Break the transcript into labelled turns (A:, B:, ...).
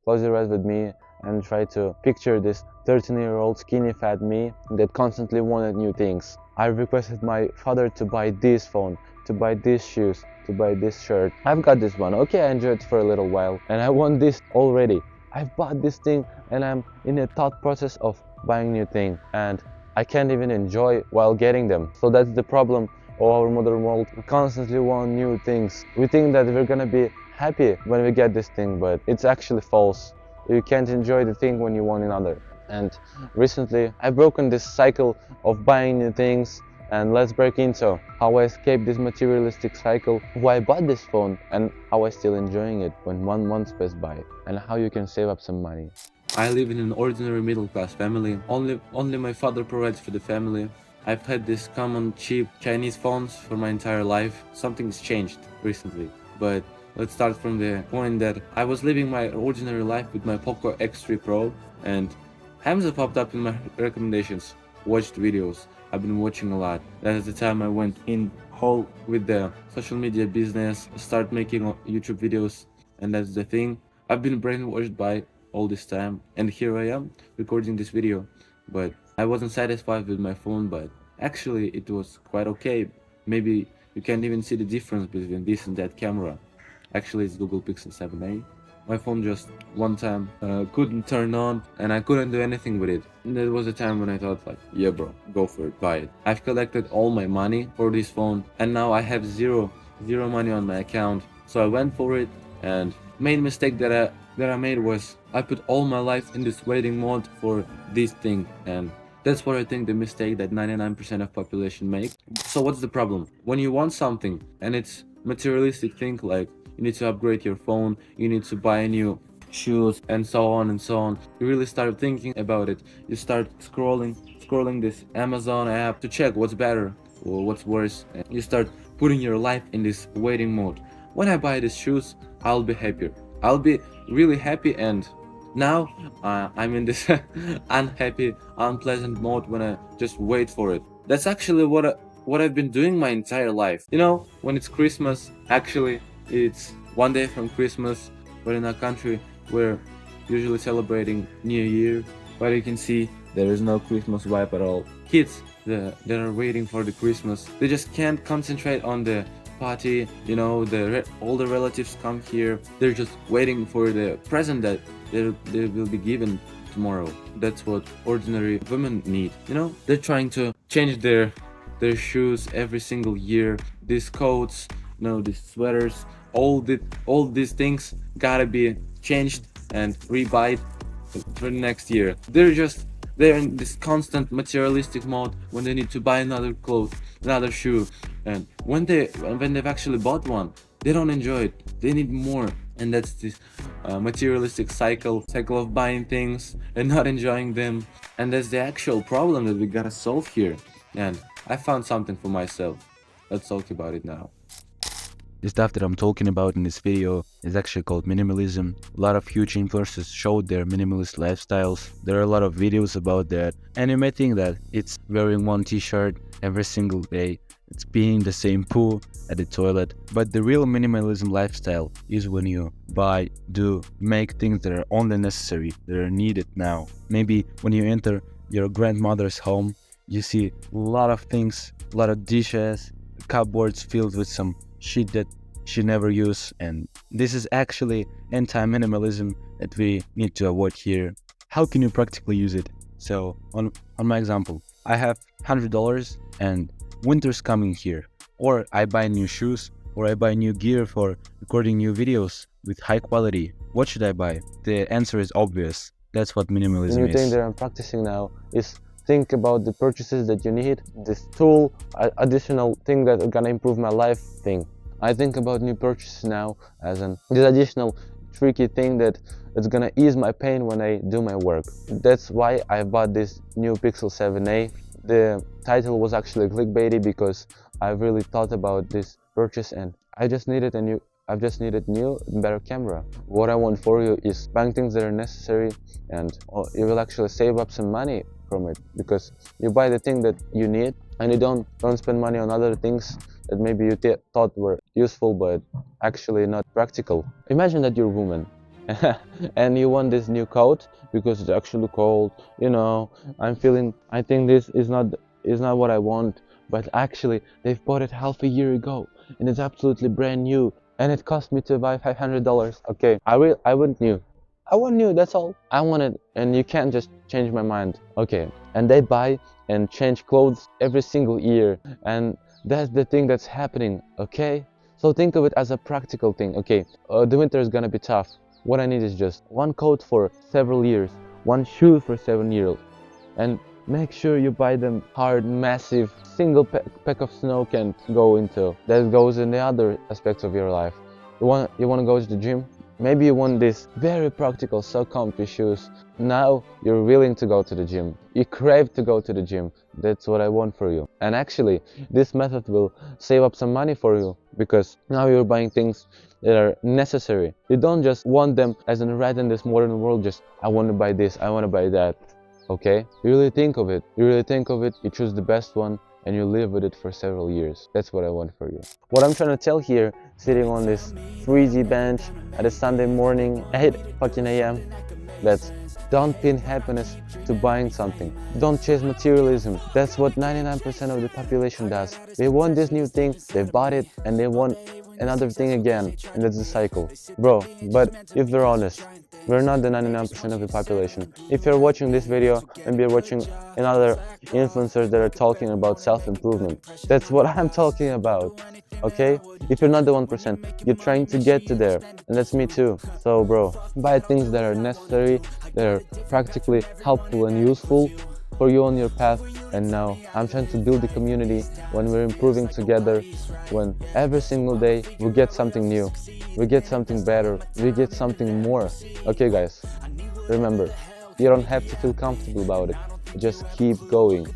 A: close your eyes with me and try to picture this 13-year-old skinny fat me that constantly wanted new things. I requested my father to buy this phone, to buy these shoes, to buy this shirt. I've got this one, okay, I enjoyed it for a little while, and I want this already. I've bought this thing and I'm in a thought process of buying new thing, and I can't even enjoy while getting them. So that's the problem of our modern world. We constantly want new things. We think that we're gonna be happy when we get this thing, but it's actually false. You can't enjoy the thing when you want another. And recently I've broken this cycle of buying new things, and let's break into how I escaped this materialistic cycle, why I bought this phone and how I still enjoying it when 1 month passed by, and how you can save up some money.
B: I live in an ordinary middle-class family. Only my father provides for the family. I've had these common cheap Chinese phones for my entire life. Something's changed recently, but let's start from the point that I was living my ordinary life with my Poco X3 Pro, and Hamza popped up in my recommendations. Watched videos. I've been watching a lot. That is the time I went in whole with the social media business, start making YouTube videos, and that's the thing. I've been brainwashed by all this time, and here I am recording this video. But I wasn't satisfied with my phone, but actually it was quite okay. Maybe you can't even see the difference between this and that camera. Actually it's Google Pixel 7a. My phone just one time couldn't turn on, and I couldn't do anything with it. And that was a time when I thought like, yeah bro, go for it, buy it. I've collected all my money for this phone, and now I have zero money on my account. So I went for it, and main mistake that I made was I put all my life in this waiting mode for this thing, and that's what I think the mistake that 99% of population make. So what's the problem? When you want something and it's materialistic thing, like you need to upgrade your phone, you need to buy new shoes, and so on and so on, you really start thinking about it. You start scrolling this Amazon app to check what's better or what's worse, and you start putting your life in this waiting mode. When I buy these shoes, I'll be happier. I'll be really happy, and now I'm in this unhappy, unpleasant mode when I just wait for it. That's actually what I've been doing my entire life. You know, when it's Christmas, actually it's one day from Christmas, but in our country we're usually celebrating New Year, but you can see there is no Christmas vibe at all. Kids that are waiting for the Christmas, they just can't concentrate on the party. You know, all the relatives come here, they're just waiting for the present that they will be given tomorrow. That's what ordinary women need. You know, they're trying to change their shoes every single year, these coats, you know, these sweaters, all these things gotta be changed and rebuy for the next year. They're in this constant materialistic mode when they need to buy another clothes, another shoe, and when they've actually bought one, they don't enjoy it. They need more, and that's this materialistic cycle of buying things and not enjoying them, and that's the actual problem that we gotta solve here. And I found something for myself. Let's talk about it now.
C: The stuff that I'm talking about in this video is actually called minimalism. A lot of huge influencers showed their minimalist lifestyles. There are a lot of videos about that, and you may think that it's wearing one t-shirt every single day, it's peeing the same poo at the toilet, but the real minimalism lifestyle is when you make things that are only necessary, that are needed now. Maybe when you enter your grandmother's home, you see a lot of things, a lot of dishes, cupboards filled with some shit that she never used, and this is actually anti-minimalism that we need to avoid here. How can you practically use it? So on my example, I have $100 and winter's coming here, or I buy new shoes, or I buy new gear for recording new videos with high quality. What should I buy? The answer is obvious. That's what minimalism
A: The new
C: is.
A: thing that I'm practicing now is think about the purchases that you need, this tool, additional thing that are gonna improve my life thing. I think about new purchases now as this additional tricky thing that it's gonna ease my pain when I do my work. That's why I bought this new Pixel 7a. The title was actually clickbaity because I really thought about this purchase, and I've just needed new and better camera. What I want for you is buying things that are necessary, and you will actually save up some money from it, because you buy the thing that you need and you don't spend money on other things that maybe you thought were useful but actually not practical. Imagine that you're a woman and you want this new coat because it's actually cold, you know, I think this is not what I want, but actually they've bought it half a year ago and it's absolutely brand new and it cost me to buy $500. Okay, I want new. I want new, that's all. I want it, and you can't just change my mind. Okay, and they buy and change clothes every single year, and that's the thing that's happening, okay? So think of it as a practical thing, okay? The winter is gonna be tough. What I need is just one coat for several years, one shoe for 7 years, and make sure you buy them hard, massive, single pack of snow can go into. That goes in the other aspects of your life. You want to go to the gym? Maybe you want these very practical, so comfy shoes. Now you're willing to go to the gym. You crave to go to the gym. That's what I want for you. And actually, this method will save up some money for you because now you're buying things that are necessary. You don't just want them as in rat in this modern world, just I want to buy this, I want to buy that. Okay? You really think of it. You choose the best one and you live with it for several years. That's what I want for you. What I'm trying to tell here, sitting on this freezy bench at a Sunday morning, 8 fucking a.m., that's don't pin happiness to buying something. Don't chase materialism. That's what 99% of the population does. They want this new thing, they bought it, and they want another thing again, and that's the cycle. Bro, but if we're honest, we're not the 99% of the population. If you're watching this video and you're watching another influencers that are talking about self-improvement, that's what I'm talking about, okay? If you're not the 1%, you're trying to get to there, and that's me too. So bro, buy things that are necessary, that are practically helpful and useful for you on your path. And now I'm trying to build a community when we're improving together, when every single day we get something new, we get something better, we get something more. Okay guys, remember, you don't have to feel comfortable about it, just keep going.